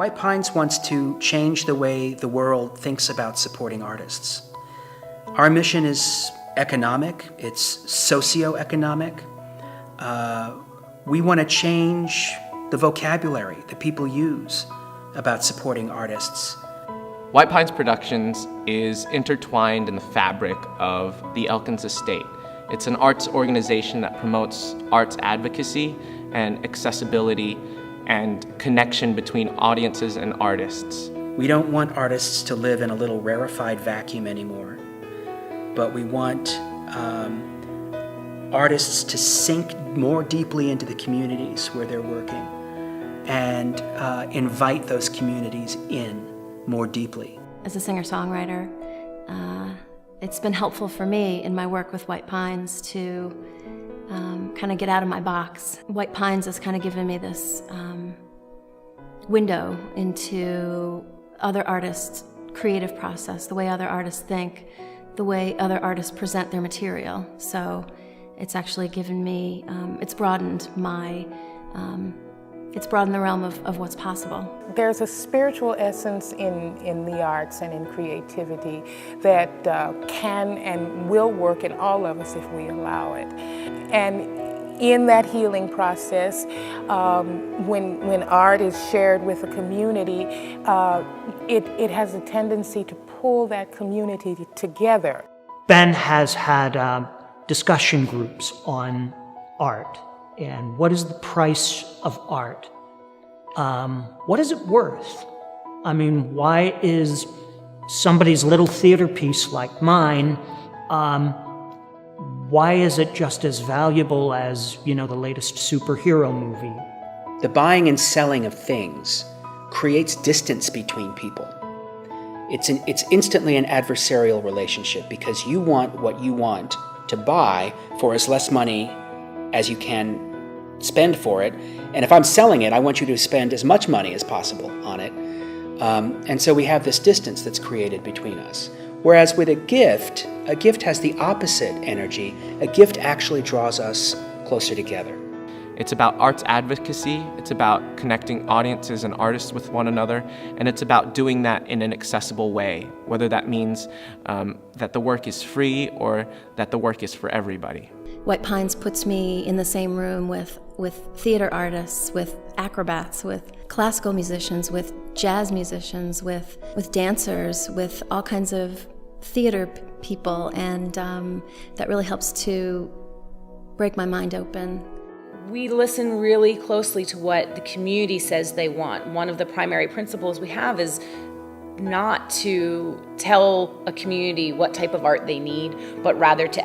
White Pines wants to change the way the world thinks about supporting artists. Our mission is economic, it's socio-economic. We want to change the vocabulary that people use about supporting artists. White Pines Productions is intertwined in the fabric of the Elkins Estate. It's an arts organization that promotes arts advocacy and accessibility and connection between audiences and artists. We don't want artists to live in a little rarefied vacuum anymore, but we want artists to sink more deeply into the communities where they're working and invite those communities in more deeply. As a singer-songwriter, it's been helpful for me in my work with White Pines to kind of get out of my box. White Pines has kind of given me this window into other artists' creative process, the way other artists think, the way other artists present their material. So it's actually given me, it's broadened the realm of what's possible. There's a spiritual essence in the arts and in creativity that can and will work in all of us if we allow it. And in that healing process, when art is shared with a community, it has a tendency to pull that community together. Ben has had discussion groups on art and what is the price of art? What is it worth? I mean, why is somebody's little theater piece like mine, why is it just as valuable as, the latest superhero movie? The buying and selling of things creates distance between people. It's instantly an adversarial relationship because you want what you want to buy for as less money as you can spend for it. And if I'm selling it, I want you to spend as much money as possible on it. And so we have this distance that's created between us. Whereas with a gift has the opposite energy. A gift actually draws us closer together. It's about arts advocacy, it's about connecting audiences and artists with one another, and it's about doing that in an accessible way, whether that means that the work is free or that the work is for everybody. White Pines puts me in the same room with theater artists, with acrobats, with classical musicians, with jazz musicians, with dancers, with all kinds of theater people, and that really helps to break my mind open. We listen really closely to what the community says they want. One of the primary principles we have is not to tell a community what type of art they need, but rather to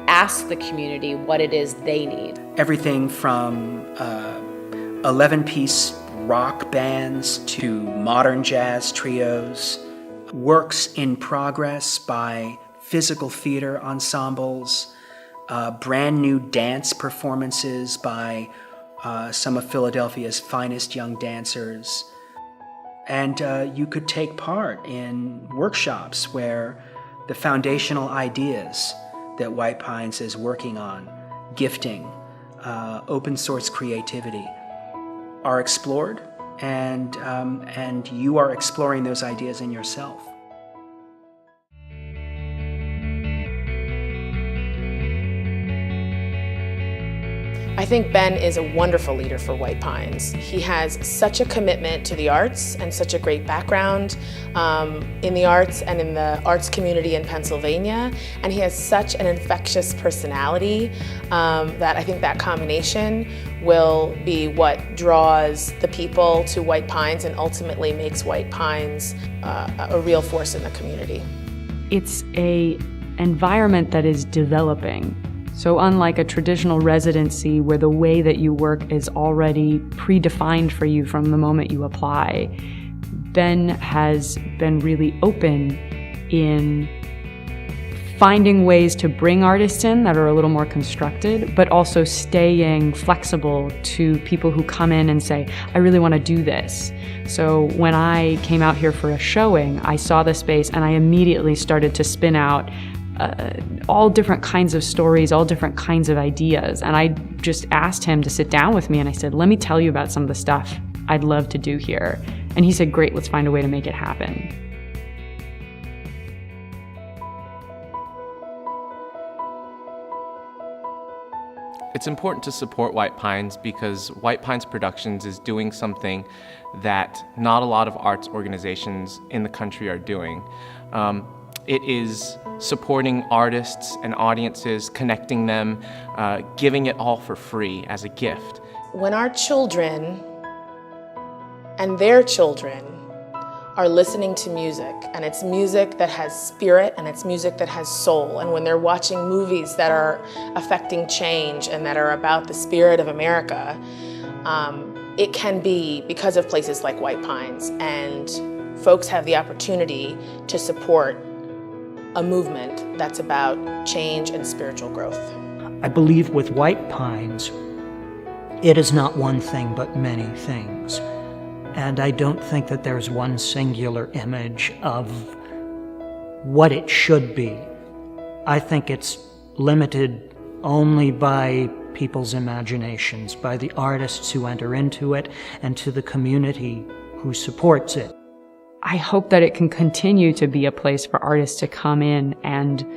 ask the community what it is they need. Everything from 11-piece rock bands to modern jazz trios, works in progress by physical theater ensembles, brand new dance performances by some of Philadelphia's finest young dancers. And you could take part in workshops where the foundational ideas that White Pines is working on, gifting, open source creativity, are explored, and you are exploring those ideas in yourself. I think Ben is a wonderful leader for White Pines. He has such a commitment to the arts and such a great background in the arts and in the arts community in Pennsylvania. And he has such an infectious personality that I think that combination will be what draws the people to White Pines and ultimately makes White Pines a real force in the community. It's an environment that is developing. So unlike a traditional residency where the way that you work is already predefined for you from the moment you apply, Ben has been really open in finding ways to bring artists in that are a little more constructed, but also staying flexible to people who come in and say, I really want to do this. So when I came out here for a showing, I saw the space and I immediately started to spin out all different kinds of stories, all different kinds of ideas. And I just asked him to sit down with me and I said, let me tell you about some of the stuff I'd love to do here. And he said, great, let's find a way to make it happen. It's important to support White Pines because White Pines Productions is doing something that not a lot of arts organizations in the country are doing. It is supporting artists and audiences, connecting them, giving it all for free as a gift. When our children and their children are listening to music, and it's music that has spirit and it's music that has soul, and when they're watching movies that are affecting change and that are about the spirit of America, it can be because of places like White Pines, and folks have the opportunity to support a movement that's about change and spiritual growth. I believe with White Pines, it is not one thing but many things. And I don't think that there's one singular image of what it should be. I think it's limited only by people's imaginations, by the artists who enter into it, and to the community who supports it. I hope that it can continue to be a place for artists to come in and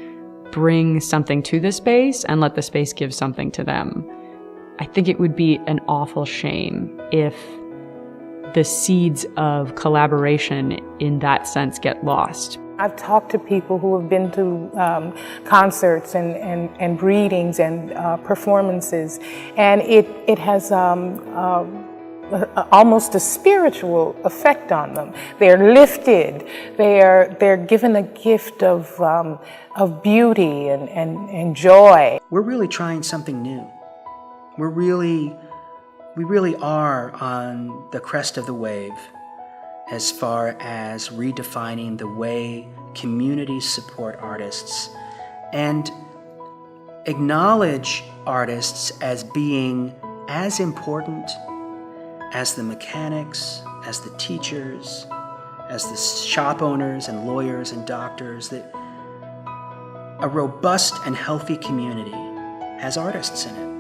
bring something to the space and let the space give something to them. I think it would be an awful shame if the seeds of collaboration in that sense get lost. I've talked to people who have been to concerts and readings and performances, and it has almost a spiritual effect on them. They're lifted. They're given a gift of beauty and joy. We're really trying something new. We really are on the crest of the wave as far as redefining the way communities support artists and acknowledge artists as being as important as the mechanics, as the teachers, as the shop owners and lawyers and doctors. That a robust and healthy community has artists in it.